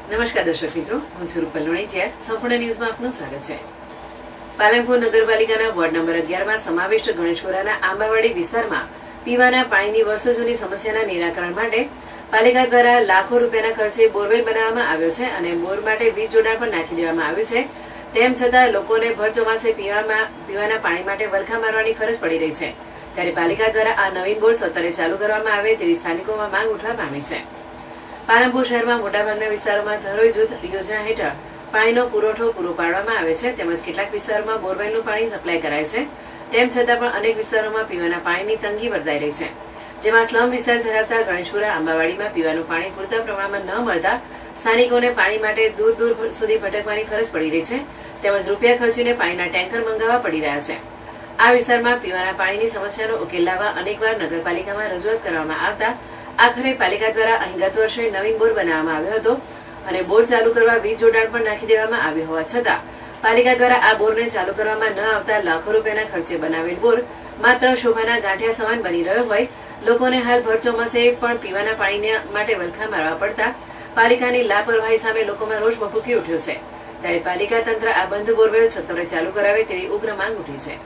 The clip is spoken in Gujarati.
નમસ્કાર દર્શક મિત્રો, હું છું રૂપલ વણિચિયા. સંપૂર્ણ ન્યૂઝમાં આપનું સ્વાગત છે. પાલનપુર નગરપાલિકાના વોર્ડ નંબર 11માં સમાવિષ્ટ ગણેશપુરાના આંબાવાડી વિસ્તારમાં પીવાના પાણીની વર્ષો જૂની સમસ્યાના નિરાકરણ માટે પાલિકા દ્વારા લાખો રૂપિયાના ખર્ચે બોરવેલ બનાવવામાં આવ્યો છે અને બોર માટે વીજ જોડાણ પણ નાખી દેવામાં આવ્યું છે. તેમ છતાં લોકોને ભર ચોમાસે પીવાના પાણી માટે વલખા મારવાની ફરજ પડી રહી છે. ત્યારે પાલિકા દ્વારા આ નવીન બોર સત્વરે ચાલુ કરવામાં આવે તેવી સ્થાનિકોમાં માંગ ઉઠવા પામી છે. પાલનપુર શહેરમાં મોટાભાગના વિસ્તારોમાં ધરોઈ જૂથ યોજના હેઠળ પાણીનો પુરવઠો પૂરો પાડવામાં આવે છે, તેમજ કેટલાક વિસ્તારોમાં બોરવેલનું પાણી સપ્લાય કરાય છે. તેમ છતાં પણ અનેક વિસ્તારોમાં પીવાના પાણીની તંગી વર્તાઈ રહી છે. જેમાં સ્લમ વિસ્તાર ધરાવતા ગણેશપુરા આંબાવાડીમાં પીવાનું પાણી પૂરતા પ્રમાણમાં ન મળતા સ્થાનિકોને પાણી માટે દૂર દૂર સુધી ભટકવાની ફરજ પડી રહી છે, તેમજ રૂપિયા ખર્ચીને પાણીના ટેન્કર મંગાવવા પડી રહ્યા છે. આ વિસ્તારમાં પીવાના પાણીની સમસ્યાનો ઉકેલ લાવવા અનેકવાર નગરપાલિકામાં રજૂઆત કરવામાં આવતા આખરે પાલિકા દ્વારા અહીં ગત વર્ષે નવીન બોર બનાવવામાં આવ્યો હતો અને બોર ચાલુ કરવા વીજ જોડાણ પણ નાખી દેવામાં આવ્યું હોવા છતાં પાલિકા દ્વારા આ બોરને ચાલુ કરવામાં ન આવતા લાખો રૂપિયાના ખર્ચે બનાવેલ બોર માત્ર શોભાના ગાંઠિયા સમાન બની રહ્યો હોય લોકોને હાલ ભર ચોમાસે પણ પીવાના પાણી માટે વલખા મારવા પડતા પાલિકાની લાપરવાહી સામે લોકોમાં રોષ ભભૂકી ઉઠ્યો છે. ત્યારે પાલિકા તંત્ર આ બંધ બોરવેલ સત્વરે ચાલુ કરાવે તેવી ઉગ્ર માંગ ઉઠી છે.